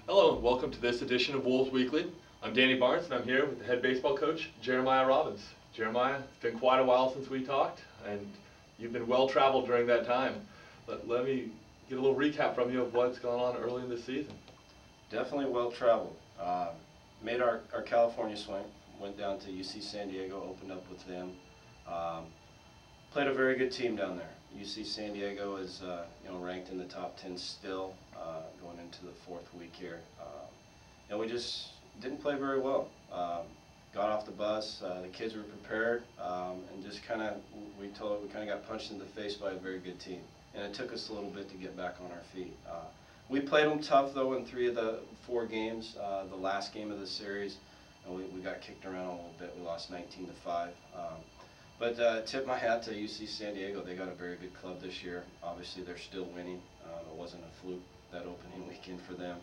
Hello and welcome to this edition of Wolves Weekly. I'm Danny Barnes and I'm here with the head baseball coach, Jeremiah Robbins. Jeremiah, it's been quite a while since we talked and you've been well traveled during that time. Let me get a little recap from you of what's gone on early in the season. Definitely well traveled. Made our California swing, went down to UC San Diego, opened up with them. Played a very good team down there. UC San Diego is ranked in the top 10 still, going into the fourth week here. We just didn't play very well. Got off the bus, the kids were prepared, and just we got punched in the face by a very good team. And it took us a little bit to get back on our feet. We played them tough though in 3 of the 4 games. The last game of the series, and we got kicked around a little bit. We lost 19-5. But tip my hat to UC San Diego. They got a very good club this year. Obviously, they're still winning. It wasn't a fluke that opening weekend for them.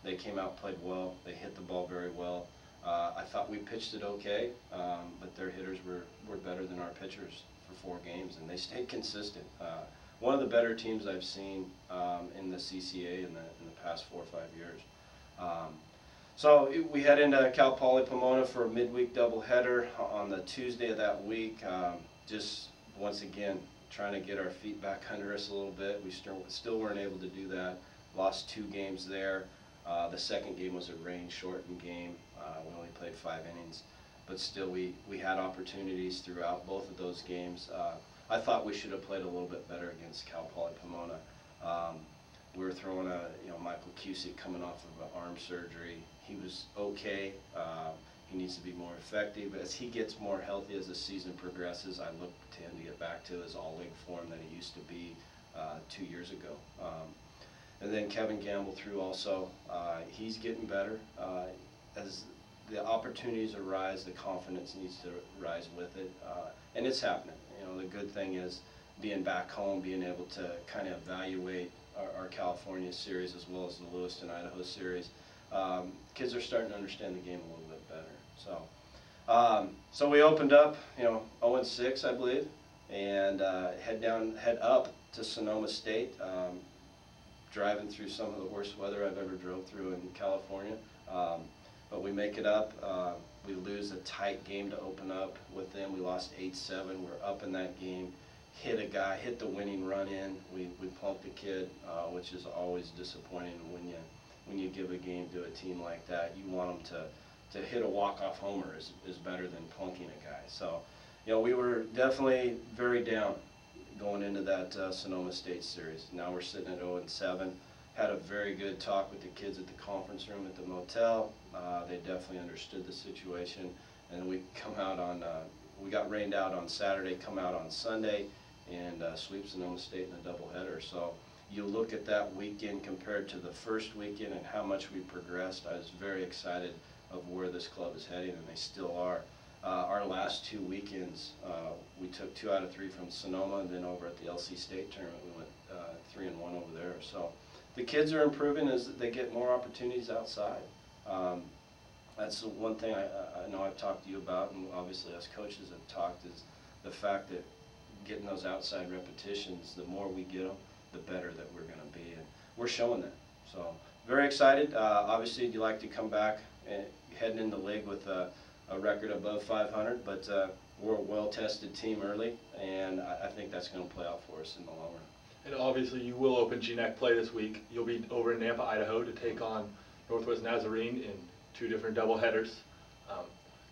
They came out, played well. They hit the ball very well. I thought we pitched it okay, but their hitters were better than our pitchers for 4 games, and they stayed consistent. One of the better teams I've seen in the CCA in the past 4 or 5 years. So we head into Cal Poly Pomona for a midweek doubleheader on the Tuesday of that week. Just once again trying to get our feet back under us a little bit. We still weren't able to do that. Lost 2 games there. The second game was a rain-shortened game. We only played 5 innings, but still we had opportunities throughout both of those games. I thought we should have played a little bit better against Cal Poly Pomona. We were throwing Michael CUSICK coming off of an arm surgery. He was okay. He needs to be more effective. As he gets more healthy as the season progresses, I look to him to get back to his all-league form that he used to be 2 years ago. And then Kevin Gamble threw also. He's getting better. As the opportunities arise, the confidence needs to rise with it. And it's happening. The good thing is being back home, being able to kind of evaluate our California series as well as the Lewiston, Idaho series. Kids are starting to understand the game a little bit better. So we opened up, 0-6, I believe, and head up to Sonoma State, driving through some of the worst weather I've ever drove through in California. But we make it up. We lose a tight game to open up with them. We lost 8-7. We're up in that game. Hit a guy, hit the winning run in. We plumped a kid, which is always disappointing when you give a game to a team like that. You want them to hit a walk-off homer is better than plunking a guy. So, we were definitely very down going into that Sonoma State series. Now we're sitting at 0-7. Had a very good talk with the kids at the conference room at the motel. They definitely understood the situation, and we come out on. We got rained out on Saturday, come out on Sunday, and sweep Sonoma State in a doubleheader. So you look at that weekend compared to the first weekend and how much we progressed. I was very excited of where this club is heading, and they still are. Our last 2 weekends, we took 2 out of 3 from Sonoma, and then over at the LC State tournament, we went 3-1 over there. So the kids are improving as they get more opportunities outside. That's the one thing I know I've talked to you about, and obviously us coaches have talked, is the fact that getting those outside repetitions, the more we get them, the better that we're going to be, and we're showing that. So very excited. Obviously, you'd like to come back and heading into the league with a record above 500, but we're a well-tested team early, and I think that's going to play out for us in the long run. And obviously you will open GNAC-play this week. You'll be over in Nampa, Idaho to take on Northwest Nazarene in 2 different doubleheaders.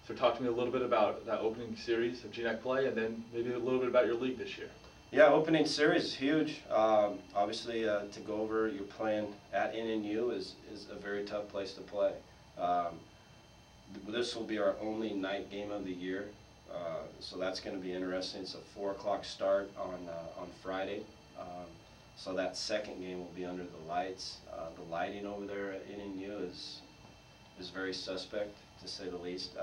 So talk to me a little bit about that opening series of GNAC-play, and then maybe a little bit about your league this year. Yeah, opening series is huge. Obviously, to go over, you're playing at NNU is a very tough place to play. This will be our only night game of the year, so that's going to be interesting. It's a 4 o'clock start on Friday. So that second game will be under the lights. The lighting over there at NNU is very suspect, to say the least.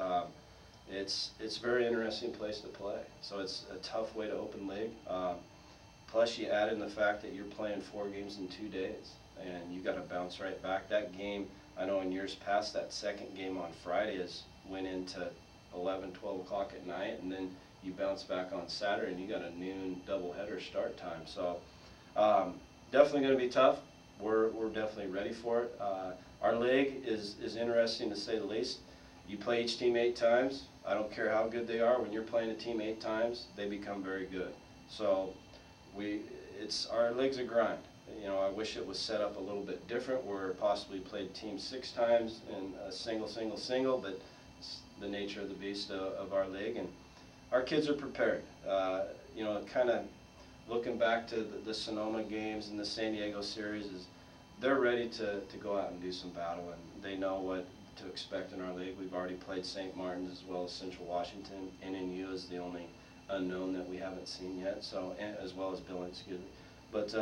It's a very interesting place to play. So it's a tough way to open league. Plus you add in the fact that you're playing 4 games in 2 days, and you got to bounce right back. That game, I know in years past, that second game on Friday went into 11, 12 o'clock at night, and then You bounce back on Saturday, and you got a noon doubleheader start time. So definitely going to be tough. We're definitely ready for it. Our league is interesting to say the least. You play each team 8 times. I don't care how good they are. When you're playing a team 8 times, they become very good. So our league's a grind. You know, I wish it was set up a little bit different, where possibly played teams 6 times in a single, but it's the nature of the beast of our league, and our kids are prepared. You know, kind of looking back to the Sonoma games and the San Diego series, they're ready to go out and do some battle, and they know what to expect in our league. We've already played St. Martin's as well as Central Washington. NNU is the only unknown that we haven't seen yet, so, as well as Billings, excuse me. But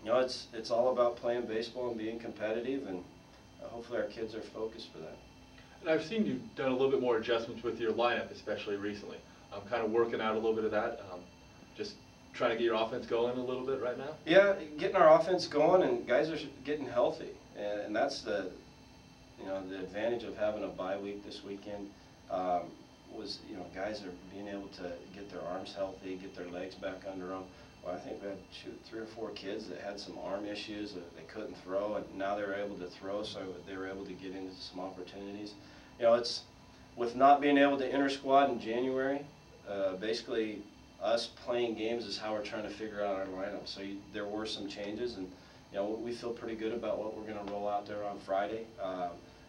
you know, it's all about playing baseball and being competitive, and hopefully our kids are focused for that. And I've seen you've done a little bit more adjustments with your lineup, especially recently. I'm kind of working out a little bit of that, just trying to get your offense going a little bit right now. Yeah, getting our offense going, and guys are getting healthy, and that's the advantage of having a bye week this weekend. Was, you know, guys are being able to get their arms healthy, get their legs back under them. Well, I think we had 3 or 4 kids that had some arm issues that they couldn't throw, and now they were able to throw, so they were able to get into some opportunities. You know, it's with not being able to inter squad in January. Basically, us playing games is how we're trying to figure out our lineup. So there were some changes, and you know, we feel pretty good about what we're going to roll out there on Friday.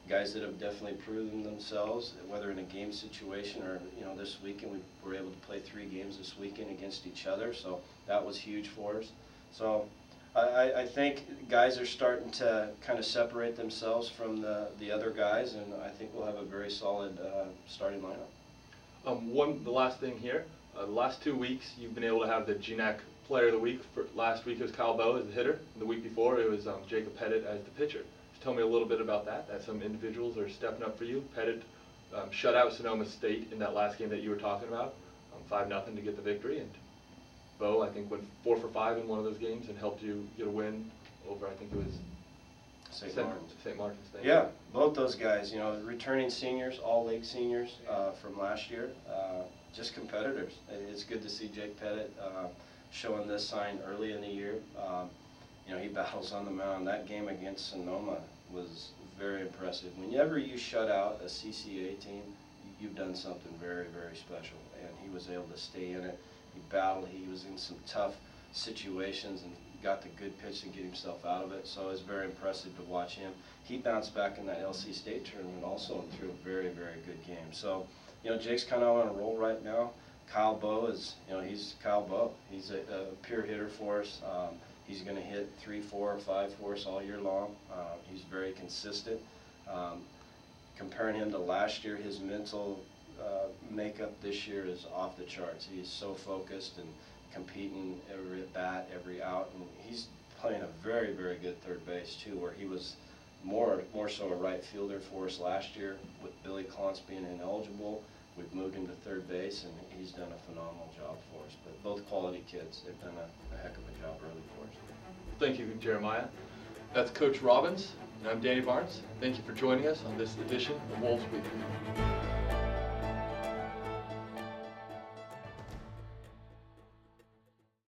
Guys that have definitely proven themselves, whether in a game situation or, you know, this weekend we were able to play 3 games this weekend against each other, so that was huge for us. So I think guys are starting to kind of separate themselves from the other guys, and I think we'll have a very solid starting lineup. The last thing here, the last 2 weeks you've been able to have the GNAC Player of the Week. Last week it was Kyle Bowe as the hitter, and the week before it was Jacob Pettit as the pitcher. Tell me a little bit about that. That some individuals are stepping up for you. Pettit shut out Sonoma State in that last game that you were talking about, 5-0 to get the victory, and Bowe, I think, went 4 for 5 in one of those games and helped you get a win over, I think it was St. Martin's. Yeah, both those guys, you know, returning seniors, all league seniors from last year, just competitors. It's good to see Jake Pettit showing this sign early in the year. You know, he battles on the mound. That game against Sonoma was very impressive. Whenever you shut out a CCA team, you've done something very, very special. And he was able to stay in it. He battled. He was in some tough situations and got the good pitch to get himself out of it. So it was very impressive to watch him. He bounced back in that LC State tournament also and threw a very, very good game. So, you know, Jake's kind of on a roll right now. Kyle Bowe is, you know, he's Kyle Bowe. He's a pure hitter for us. He's going to hit 3, 4, 5 for us all year long. He's very consistent. Comparing him to last year, his mental makeup this year is off the charts. He's so focused and competing every at bat, every out, and he's playing a very, very good third base too, where he was more so a right fielder for us last year. With Billy Clontz being ineligible, we've moved him to third base, and he's done a phenomenal job for us. But both quality kids, they've done a heck of a job early for us. Thank you, Jeremiah. That's Coach Robbins, and I'm Danny Barnes. Thank you for joining us on this edition of Wolves Weekly.